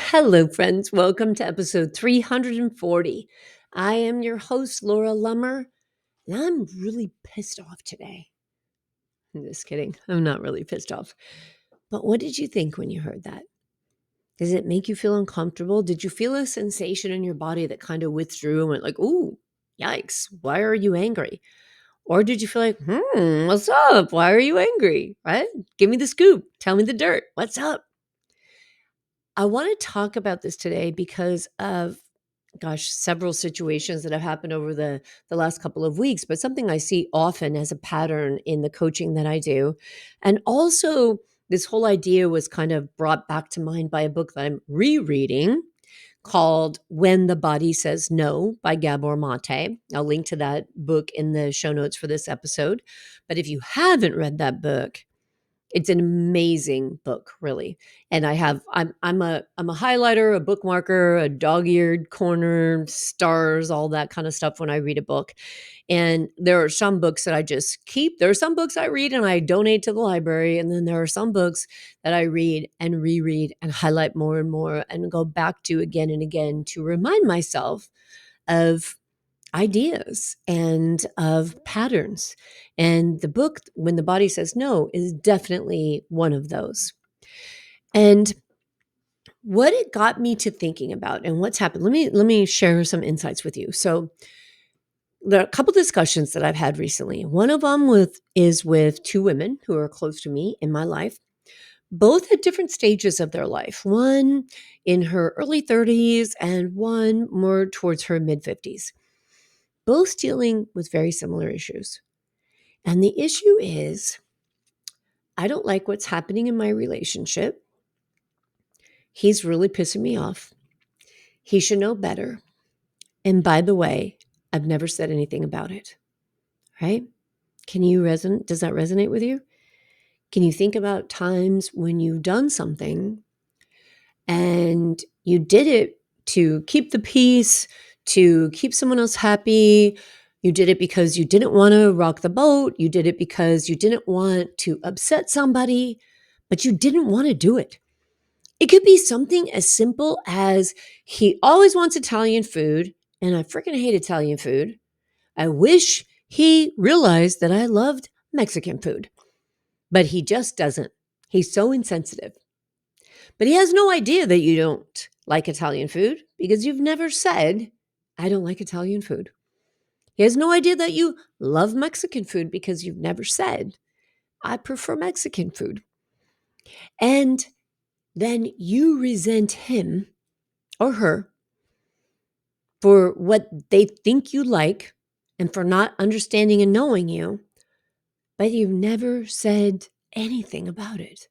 Hello, friends. Welcome to episode 340. I am your host, Laura Lummer, and I'm really pissed off today. I'm just kidding. I'm not really pissed off. But what did you think when you heard that? Does it make you feel uncomfortable? Did you feel a sensation in your body that kind of withdrew and went like, ooh, yikes, why are you angry? Or did you feel like, what's up? Why are you angry? Right? Give me the scoop. Tell me the dirt. What's up? I want to talk about this today because of several situations that have happened over the last couple of weeks, but something I see often as a pattern in the coaching that I do. And also this whole idea was kind of brought back to mind by a book that I'm rereading called When the Body Says No by Gabor Mate. I'll link to that book in the show notes for this episode. But if you haven't read that book, it's an amazing book, really. And I'm a highlighter, a bookmarker, a dog-eared corner, stars, all that kind of stuff when I read a book. And there are some books that I just keep. There are some books I read and I donate to the library. And then there are some books that I read and reread and highlight more and more and go back to again and again to remind myself of ideas and of patterns. And the book, When the Body Says No, is definitely one of those. And what it got me to thinking about and what's happened, let me share some insights with you. So there are a couple discussions that I've had recently. One of them is with two women who are close to me in my life, both at different stages of their life. One in her early 30s and one more towards her mid 50s, both dealing with very similar issues. And the issue is, I don't like what's happening in my relationship. He's really pissing me off. He should know better. And by the way, I've never said anything about it. Right? Does that resonate with you? Can you think about times when you've done something and you did it to keep the peace, to keep someone else happy? You did it because you didn't want to rock the boat. You did it because you didn't want to upset somebody, but you didn't want to do it. It could be something as simple as he always wants Italian food, and I freaking hate Italian food. I wish he realized that I loved Mexican food, but he just doesn't. He's so insensitive. But he has no idea that you don't like Italian food because you've never said, I don't like Italian food. He has no idea that you love Mexican food because you've never said, I prefer Mexican food. And then you resent him or her for what they think you like and for not understanding and knowing you, but you've never said anything about it.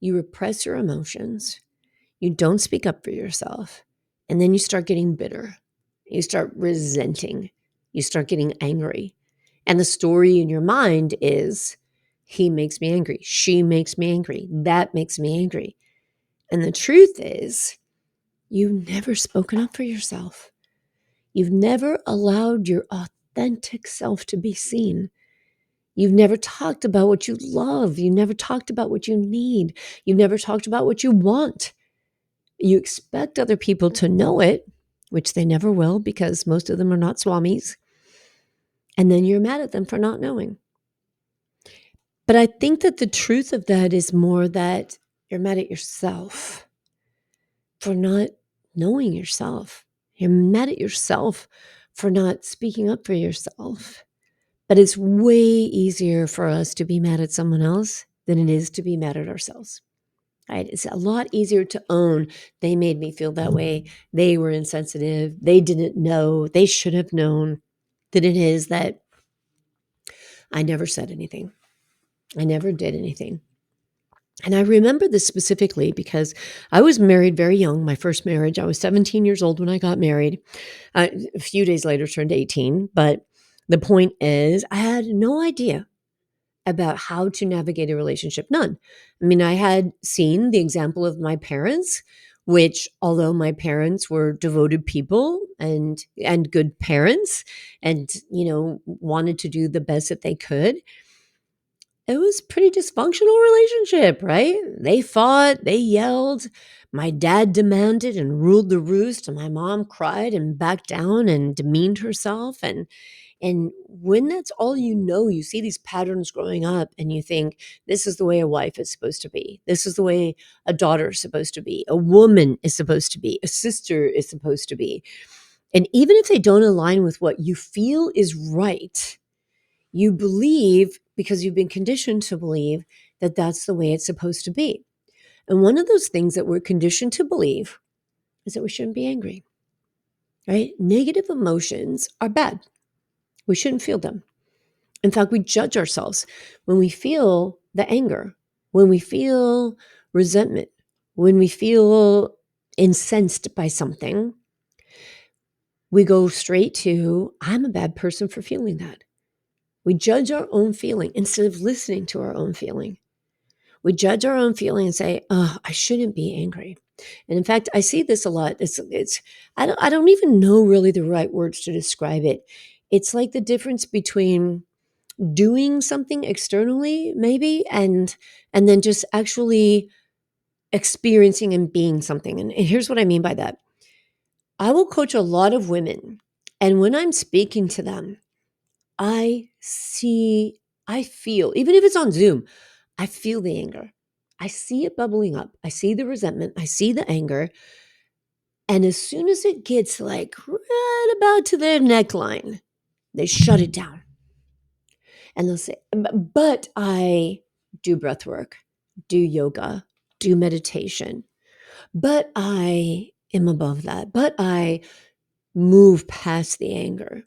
You repress your emotions. You don't speak up for yourself. And then you start getting bitter. You start resenting. You start getting angry. And the story in your mind is, he makes me angry. She makes me angry. That makes me angry. And the truth is, you've never spoken up for yourself. You've never allowed your authentic self to be seen. You've never talked about what you love. You never talked about what you need. You've never talked about what you want. You expect other people to know it, which they never will because most of them are not swamis. And then you're mad at them for not knowing. But I think that the truth of that is more that you're mad at yourself for not knowing yourself. You're mad at yourself for not speaking up for yourself. But it's way easier for us to be mad at someone else than it is to be mad at ourselves. Right? It's a lot easier to own, they made me feel that way. They were insensitive. They didn't know. They should have known, than it is that I never said anything. I never did anything. And I remember this specifically because I was married very young, my first marriage. I was 17 years old when I got married. A few days later turned 18. But the point is, I had no idea about how to navigate a relationship. None. I mean, I had seen the example of my parents, which, although my parents were devoted people and good parents and, wanted to do the best that they could, it was pretty dysfunctional relationship, right? They fought, they yelled, My dad demanded and ruled the roost, and my mom cried and backed down and demeaned herself. And when that's all you know, you see these patterns growing up and you think, this is the way a wife is supposed to be. This is the way a daughter is supposed to be. A woman is supposed to be. A sister is supposed to be. And even if they don't align with what you feel is right, you believe, because you've been conditioned to believe, that that's the way it's supposed to be. And one of those things that we're conditioned to believe is that we shouldn't be angry, right? Negative emotions are bad. We shouldn't feel them. In fact, we judge ourselves when we feel the anger, when we feel resentment, when we feel incensed by something. We go straight to, I'm a bad person for feeling that. We judge our own feeling instead of listening to our own feeling. We judge our own feeling and say, oh, I shouldn't be angry. And in fact, I see this a lot. I don't even know really the right words to describe it. It's like the difference between doing something externally, maybe, and then just actually experiencing and being something. And here's what I mean by that. I will coach a lot of women, and when I'm speaking to them, I see, I feel, even if it's on Zoom, I feel the anger. I see it bubbling up. I see the resentment. I see the anger. And as soon as it gets like right about to their neckline, they shut it down. And they'll say, but I do breath work, do yoga, do meditation, but I am above that, but I move past the anger.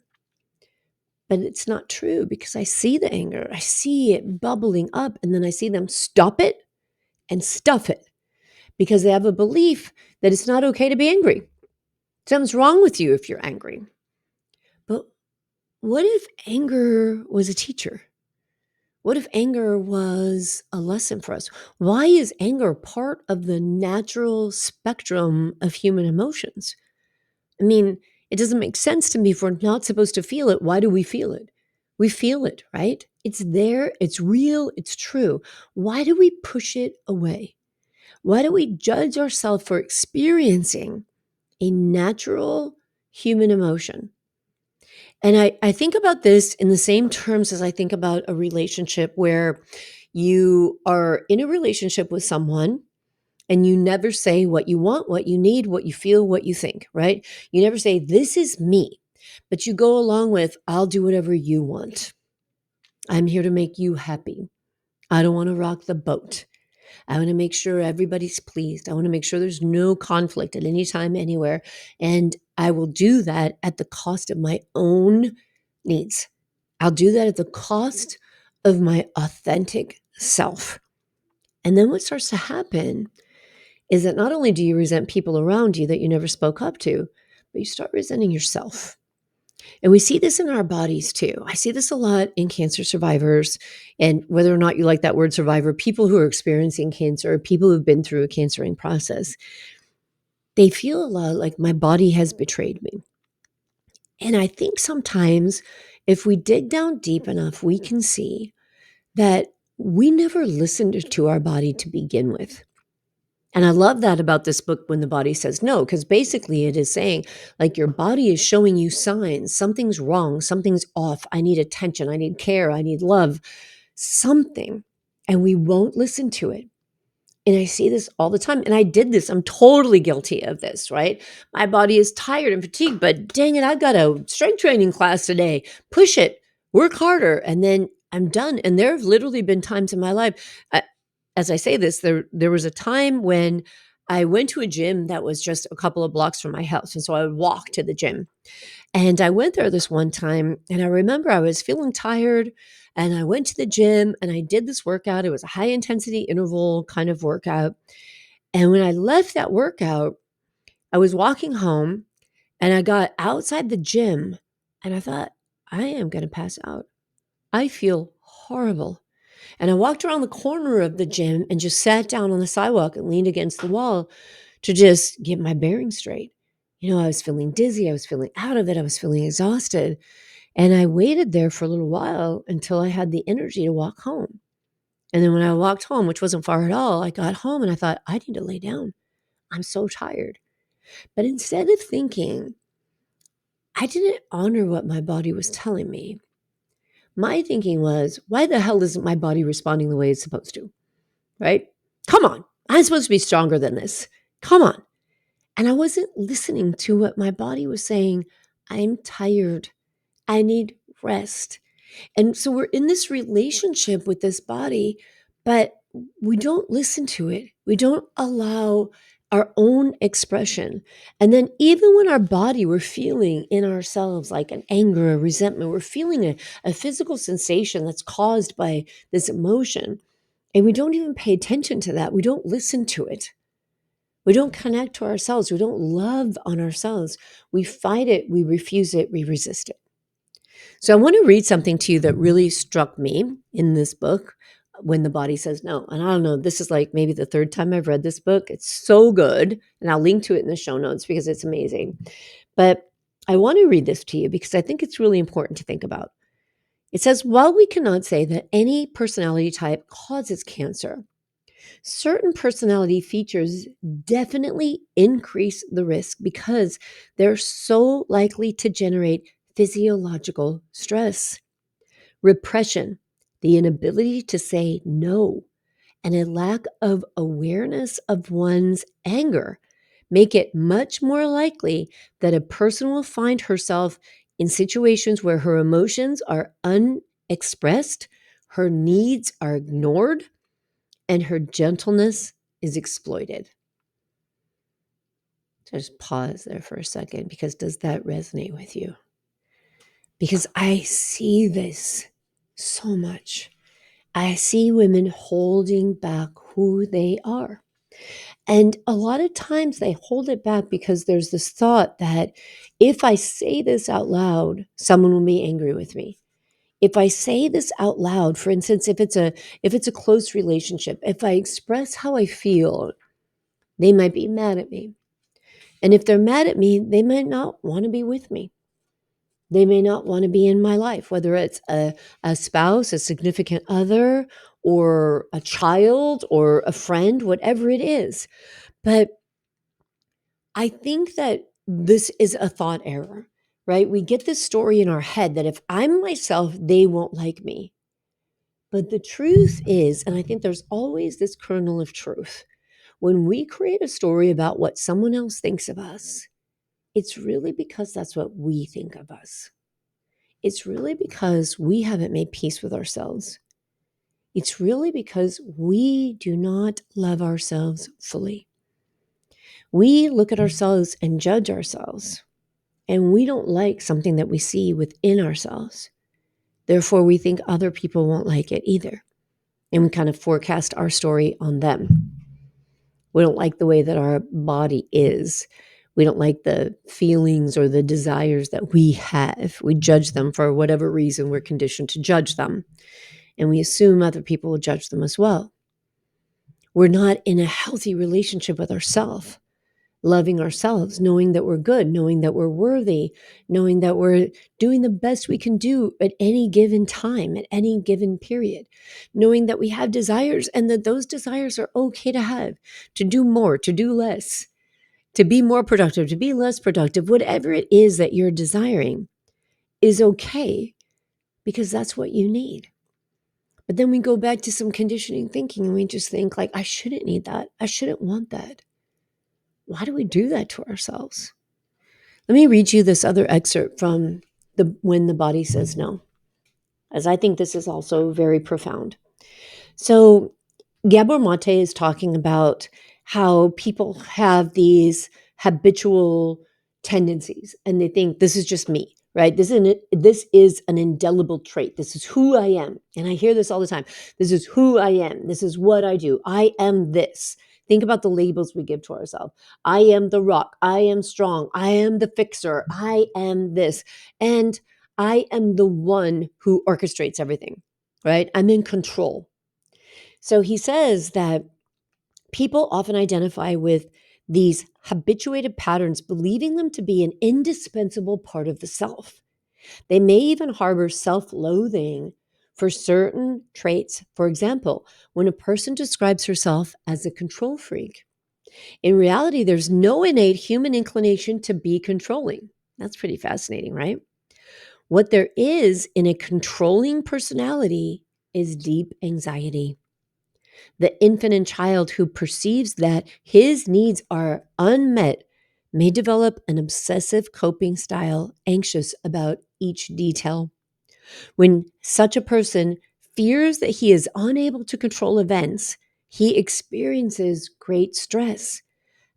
But it's not true because I see the anger. I see it bubbling up, and then I see them stop it and stuff it because they have a belief that it's not okay to be angry. Something's wrong with you if you're angry. But what if anger was a teacher? What if anger was a lesson for us? Why is anger part of the natural spectrum of human emotions? I mean, it doesn't make sense to me. If we're not supposed to feel it, why do we feel it? We feel it, right? It's there, it's real, it's true. Why do we push it away? Why do we judge ourselves for experiencing a natural human emotion? And I think about this in the same terms as I think about a relationship where you are in a relationship with someone and you never say what you want, what you need, what you feel, what you think, right? You never say, this is me, but you go along with, I'll do whatever you want. I'm here to make you happy. I don't want to rock the boat. I want to make sure everybody's pleased. I want to make sure there's no conflict at any time, anywhere. And I will do that at the cost of my own needs. I'll do that at the cost of my authentic self. And then what starts to happen is that not only do you resent people around you that you never spoke up to, but you start resenting yourself. And we see this in our bodies too. I see this a lot in cancer survivors. And whether or not you like that word survivor, people who are experiencing cancer, people who've been through a cancering process, they feel a lot like my body has betrayed me. And I think sometimes if we dig down deep enough, we can see that we never listened to our body to begin with. And I love that about this book, When the Body Says No, because basically it is saying, like, your body is showing you signs. Something's wrong. Something's off. I need attention. I need care. I need love. Something. And we won't listen to it. And I see this all the time. And I did this. I'm totally guilty of this, right? My body is tired and fatigued, but dang it, I've got a strength training class today. Push it. Work harder. And then I'm done. And there have literally been times in my life, as I say this, there was a time when I went to a gym that was just a couple of blocks from my house. And so I would walk to the gym. And I went there this one time, and I remember I was feeling tired, and I went to the gym and I did this workout. It was a high intensity interval kind of workout. And when I left that workout, I was walking home and I got outside the gym and I thought, I am going to pass out. I feel horrible. And I walked around the corner of the gym and just sat down on the sidewalk and leaned against the wall to just get my bearings straight. You know, I was feeling dizzy. I was feeling out of it. I was feeling exhausted. And I waited there for a little while until I had the energy to walk home. And then when I walked home, which wasn't far at all, I got home and I thought, I need to lay down. I'm so tired. But instead of thinking, I didn't honor what my body was telling me, my thinking was, why the hell isn't my body responding the way it's supposed to? Right? Come on. I'm supposed to be stronger than this. Come on. And I wasn't listening to what my body was saying. I'm tired. I need rest. And so we're in this relationship with this body, but we don't listen to it. We don't allow our own expression. And then even when our body, we're feeling in ourselves like an anger, a resentment, we're feeling a physical sensation that's caused by this emotion. And we don't even pay attention to that. We don't listen to it. We don't connect to ourselves. We don't love on ourselves. We fight it. We refuse it. We resist it. So I want to read something to you that really struck me in this book, When the Body Says No. And I don't know, this is like maybe the third time I've read this book. It's so good. And I'll link to it in the show notes because it's amazing. But I want to read this to you because I think it's really important to think about. It says, while we cannot say that any personality type causes cancer, certain personality features definitely increase the risk because they're so likely to generate physiological stress. Repression, the inability to say no, and a lack of awareness of one's anger make it much more likely that a person will find herself in situations where her emotions are unexpressed, her needs are ignored, and her gentleness is exploited. Just pause there for a second, because does that resonate with you? Because I see this so much. I see women holding back who they are. And a lot of times they hold it back because there's this thought that if I say this out loud, someone will be angry with me. If I say this out loud, for instance, if it's a close relationship, if I express how I feel, they might be mad at me. And if they're mad at me, they might not want to be with me. They may not want to be in my life, whether it's a spouse, a significant other, or a child, or a friend, whatever it is. But I think that this is a thought error, right? We get this story in our head that if I'm myself, they won't like me. But the truth is, and I think there's always this kernel of truth, when we create a story about what someone else thinks of us, it's really because that's what we think of us. It's really because we haven't made peace with ourselves. It's really because we do not love ourselves fully. We look at ourselves and judge ourselves, and we don't like something that we see within ourselves. Therefore, we think other people won't like it either. And we kind of forecast our story on them. We don't like the way that our body is. We don't like the feelings or the desires that we have. We judge them for whatever reason we're conditioned to judge them. And we assume other people will judge them as well. We're not in a healthy relationship with ourselves, loving ourselves, knowing that we're good, knowing that we're worthy, knowing that we're doing the best we can do at any given time, at any given period, knowing that we have desires and that those desires are okay to have, to do more, to do less, to be more productive, to be less productive, whatever it is that you're desiring is okay because that's what you need. But then we go back to some conditioning thinking and we just think like, I shouldn't need that. I shouldn't want that. Why do we do that to ourselves? Let me read you this other excerpt from When the Body Says No, as I think this is also very profound. So Gabor Mate is talking about how people have these habitual tendencies and they think this is just me, right? This is an indelible trait. This is who I am. And I hear this all the time. This is who I am. This is what I do. I am this. Think about the labels we give to ourselves. I am the rock. I am strong. I am the fixer. I am this. And I am the one who orchestrates everything, right? I'm in control. So he says that people often identify with these habituated patterns, believing them to be an indispensable part of the self. They may even harbor self-loathing for certain traits. For example, when a person describes herself as a control freak, In reality, there's no innate human inclination to be controlling. That's pretty fascinating, right? What there is in a controlling personality is deep anxiety. The infant child who perceives that his needs are unmet may develop an obsessive coping style, anxious about each detail. When such a person fears that he is unable to control events, he experiences great stress.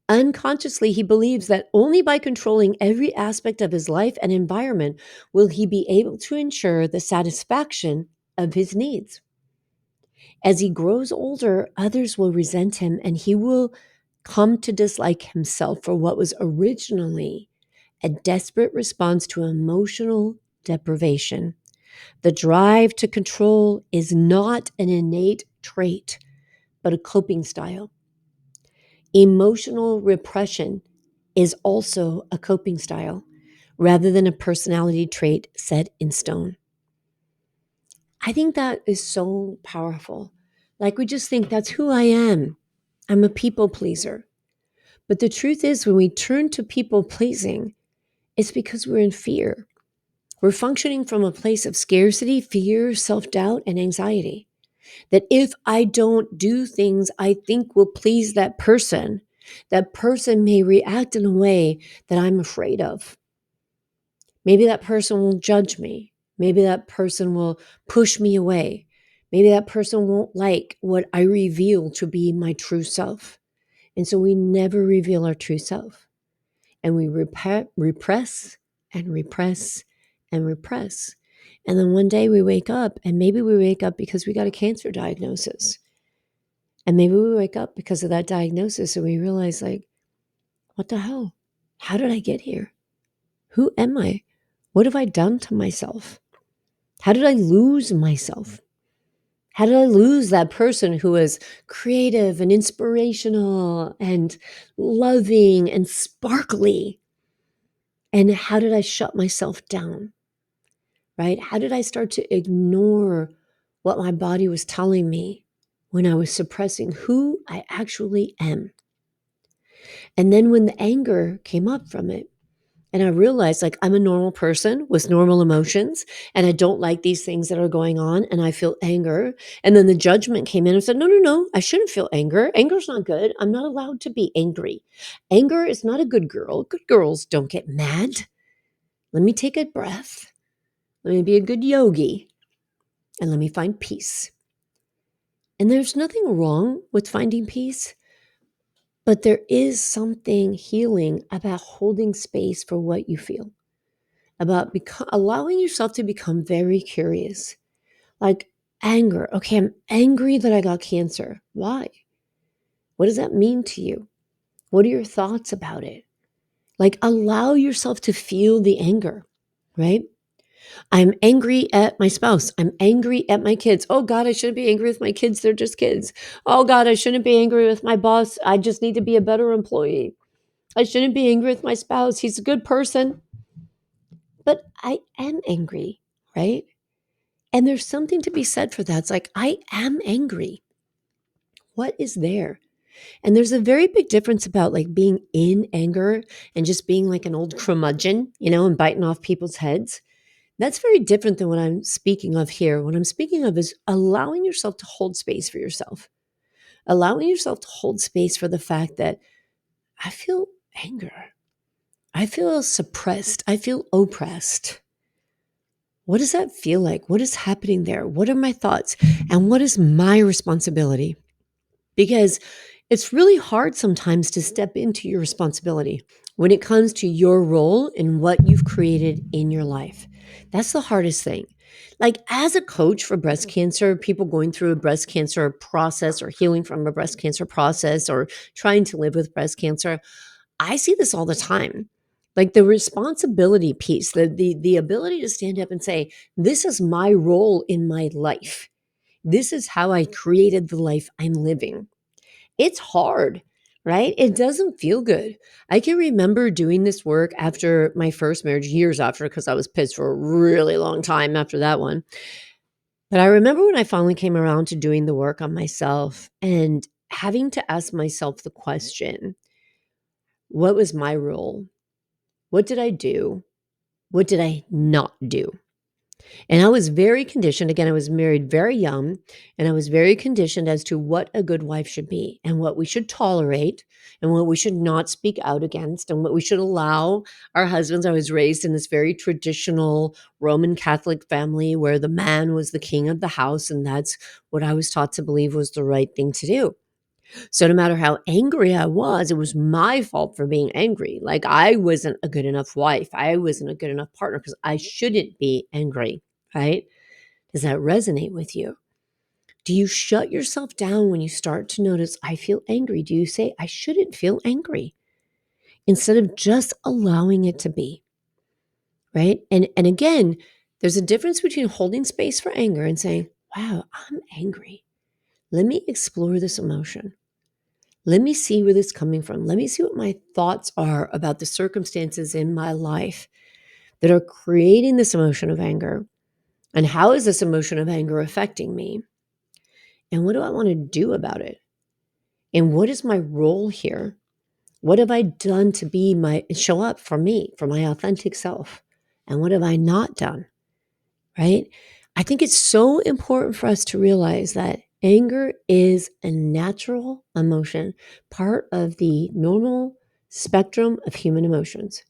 Unconsciously, he believes that only by controlling every aspect of his life and environment will he be able to ensure the satisfaction of his needs. As he grows older, others will resent him and he will come to dislike himself for what was originally a desperate response to emotional deprivation. The drive to control is not an innate trait, but a coping style. Emotional repression is also a coping style rather than a personality trait set in stone. I think that is so powerful. Like we just think that's who I am. I'm a people pleaser. But the truth is, when we turn to people pleasing, it's because we're in fear. We're functioning from a place of scarcity, fear, self doubt, and anxiety. That if I don't do things I think will please that person may react in a way that I'm afraid of. Maybe that person will judge me. Maybe that person will push me away. Maybe that person won't like what I reveal to be my true self. And so we never reveal our true self. And we repress and repress and repress. And then one day we wake up, and maybe we wake up because we got a cancer diagnosis. And maybe we wake up because of that diagnosis and we realize, like, what the hell? How did I get here? Who am I? What have I done to myself? How did I lose myself? How did I lose that person who was creative and inspirational and loving and sparkly? And how did I shut myself down? Right? How did I start to ignore what my body was telling me when I was suppressing who I actually am? And then when the anger came up from it, and I realized, like, I'm a normal person with normal emotions, and I don't like these things that are going on, and I feel anger. And then the judgment came in and said, no, no, no, I shouldn't feel anger. Anger's not good. I'm not allowed to be angry. Anger is not a good girl. Good girls don't get mad. Let me take a breath. Let me be a good yogi, and let me find peace. And there's nothing wrong with finding peace, but there is something healing about holding space for what you feel, about allowing yourself to become very curious. Like anger. Okay, I'm angry that I got cancer. Why? What does that mean to you? What are your thoughts about it? Like allow yourself to feel the anger, right? I'm angry at my spouse. I'm angry at my kids. Oh God, I shouldn't be angry with my kids. They're just kids. Oh God, I shouldn't be angry with my boss. I just need to be a better employee. I shouldn't be angry with my spouse. He's a good person. But I am angry, right? And there's something to be said for that. It's like, I am angry. What is there? And there's a very big difference about like being in anger and just being like an old curmudgeon, and biting off people's heads. That's very different than what I'm speaking of here. What I'm speaking of is allowing yourself to hold space for yourself, allowing yourself to hold space for the fact that I feel anger. I feel suppressed. I feel oppressed. What does that feel like? What is happening there? What are my thoughts? And what is my responsibility? Because it's really hard sometimes to step into your responsibility when it comes to your role in what you've created in your life. That's the hardest thing. Like as a coach for breast cancer, people going through a breast cancer process or healing from a breast cancer process or trying to live with breast cancer, I see this all the time. Like the responsibility piece, the ability to stand up and say, this is my role in my life. This is how I created the life I'm living. It's hard, right? It doesn't feel good. I can remember doing this work after my first marriage, years after, because I was pissed for a really long time after that one. But I remember when I finally came around to doing the work on myself and having to ask myself the question, what was my role? What did I do? What did I not do? And I was very conditioned. Again, I was married very young, and I was very conditioned as to what a good wife should be and what we should tolerate and what we should not speak out against and what we should allow our husbands. I was raised in this very traditional Roman Catholic family where the man was the king of the house, and that's what I was taught to believe was the right thing to do. So no matter how angry I was, it was my fault for being angry. Like I wasn't a good enough wife. I wasn't a good enough partner because I shouldn't be angry, right? Does that resonate with you? Do you shut yourself down when you start to notice, I feel angry? Do you say, I shouldn't feel angry? Instead of just allowing it to be, right? And again, there's a difference between holding space for anger and saying, wow, I'm angry. Let me explore this emotion. Let me see where this is coming from. Let me see what my thoughts are about the circumstances in my life that are creating this emotion of anger. And how is this emotion of anger affecting me? And what do I want to do about it? And what is my role here? What have I done to be show up for me, for my authentic self? And what have I not done? Right? I think it's so important for us to realize that anger is a natural emotion, part of the normal spectrum of human emotions.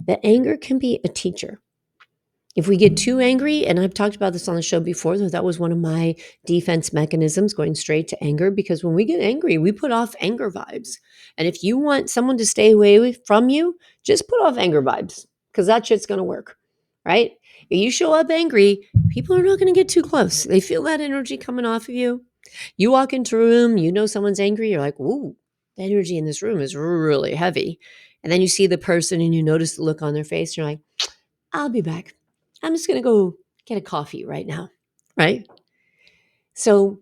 That anger can be a teacher. If we get too angry, and I've talked about this on the show before, that was one of my defense mechanisms, going straight to anger, because when we get angry, we put off anger vibes. And if you want someone to stay away from you, just put off anger vibes because that shit's going to work, right? If you show up angry, people are not going to get too close. They feel that energy coming off of you. You walk into a room, you know someone's angry, you're like, ooh, the energy in this room is really heavy. And then you see the person and you notice the look on their face, and you're like, I'll be back. I'm just going to go get a coffee right now, right? So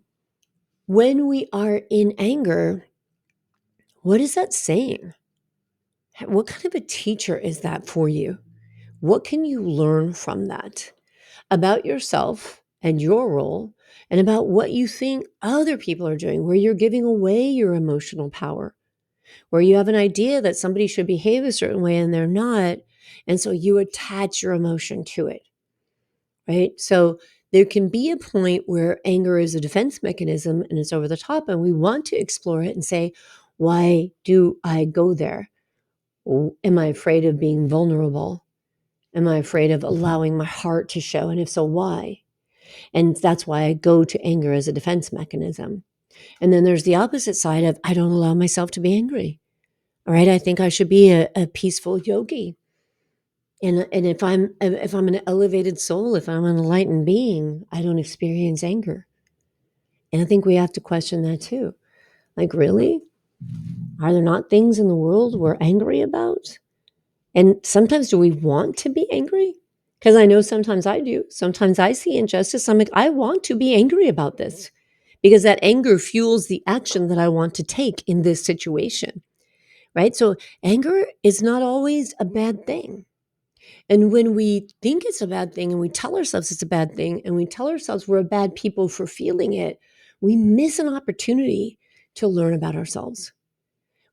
when we are in anger, what is that saying? What kind of a teacher is that for you? What can you learn from that about yourself and your role and about what you think other people are doing, where you're giving away your emotional power, where you have an idea that somebody should behave a certain way and they're not, and so you attach your emotion to it? Right? So there can be a point where anger is a defense mechanism and it's over the top, and we want to explore it and say, why do I go there? Am I afraid of being vulnerable? Am I afraid of allowing my heart to show? And if so, why? And that's why I go to anger as a defense mechanism. And then there's the opposite side of, I don't allow myself to be angry. All right. I think I should be a peaceful yogi. And if I'm an elevated soul, if I'm an enlightened being, I don't experience anger. And I think we have to question that too. Like, really? Are there not things in the world we're angry about? And sometimes do we want to be angry? Because I know sometimes I do. Sometimes I see injustice. I'm like, I want to be angry about this because that anger fuels the action that I want to take in this situation. Right? So anger is not always a bad thing. And when we think it's a bad thing and we tell ourselves it's a bad thing and we tell ourselves we're a bad people for feeling it, we miss an opportunity to learn about ourselves.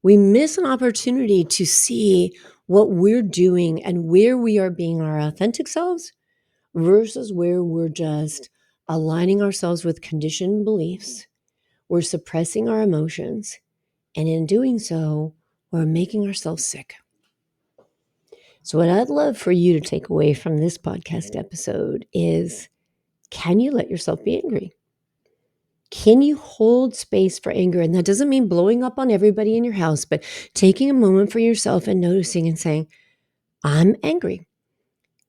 We miss an opportunity to see what we're doing and where we are being our authentic selves versus where we're just aligning ourselves with conditioned beliefs. We're suppressing our emotions. And in doing so, we're making ourselves sick. So, what I'd love for you to take away from this podcast episode is, can you let yourself be angry? Can you hold space for anger? And that doesn't mean blowing up on everybody in your house, but taking a moment for yourself and noticing and saying, I'm angry.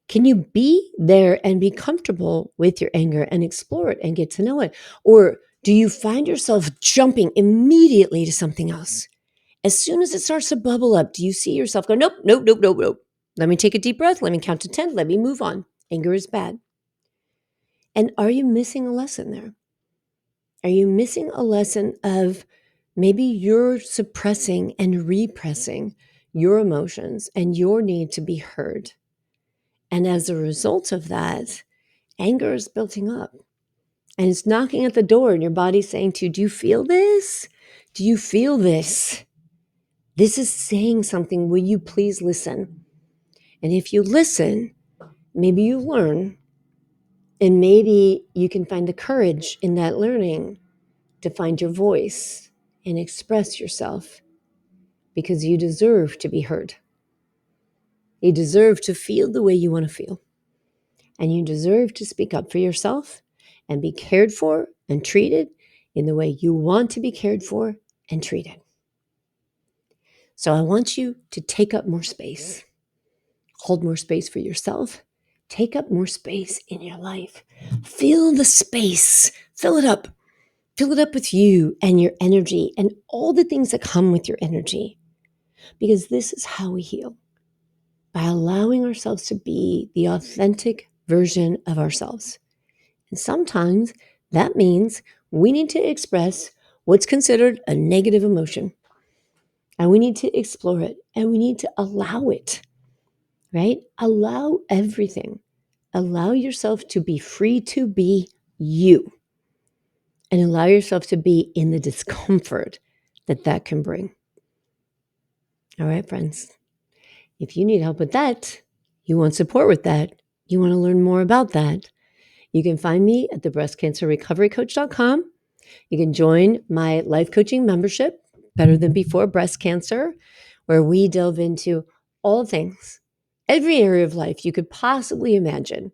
Can you be there and be comfortable with your anger and explore it and get to know it? Or do you find yourself jumping immediately to something else? As soon as it starts to bubble up, do you see yourself go, nope, nope, nope, nope, nope. Let me take a deep breath. Let me count to 10. Let me move on. Anger is bad. And are you missing a lesson there? Are you missing a lesson of maybe you're suppressing and repressing your emotions and your need to be heard? And as a result of that, anger is building up and it's knocking at the door, and your body's saying to you, do you feel this? Do you feel this? This is saying something. Will you please listen? And if you listen, maybe you learn, and maybe you can find the courage in that learning to find your voice and express yourself, because you deserve to be heard. You deserve to feel the way you want to feel. And you deserve to speak up for yourself and be cared for and treated in the way you want to be cared for and treated. So I want you to take up more space, hold more space for yourself, take up more space in your life. Fill the space, fill it up. Fill it up with you and your energy and all the things that come with your energy. Because this is how we heal, by allowing ourselves to be the authentic version of ourselves. And sometimes that means we need to express what's considered a negative emotion. And we need to explore it, and we need to allow it, right? Allow everything. Allow yourself to be free to be you, and allow yourself to be in the discomfort that that can bring. All right, friends. If you need help with that, you want support with that, you want to learn more about that, you can find me at the breastcancerrecoverycoach.com. You can join my life coaching membership, Better Than Before Breast Cancer, where we delve into all things, every area of life you could possibly imagine,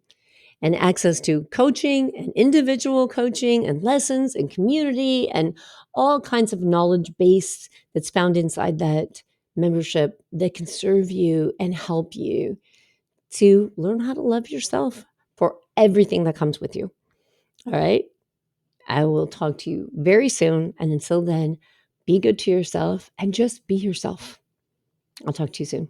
and access to coaching and individual coaching and lessons and community and all kinds of knowledge base that's found inside that membership that can serve you and help you to learn how to love yourself for everything that comes with you. All right. I will talk to you very soon. And until then, be good to yourself and just be yourself. I'll talk to you soon.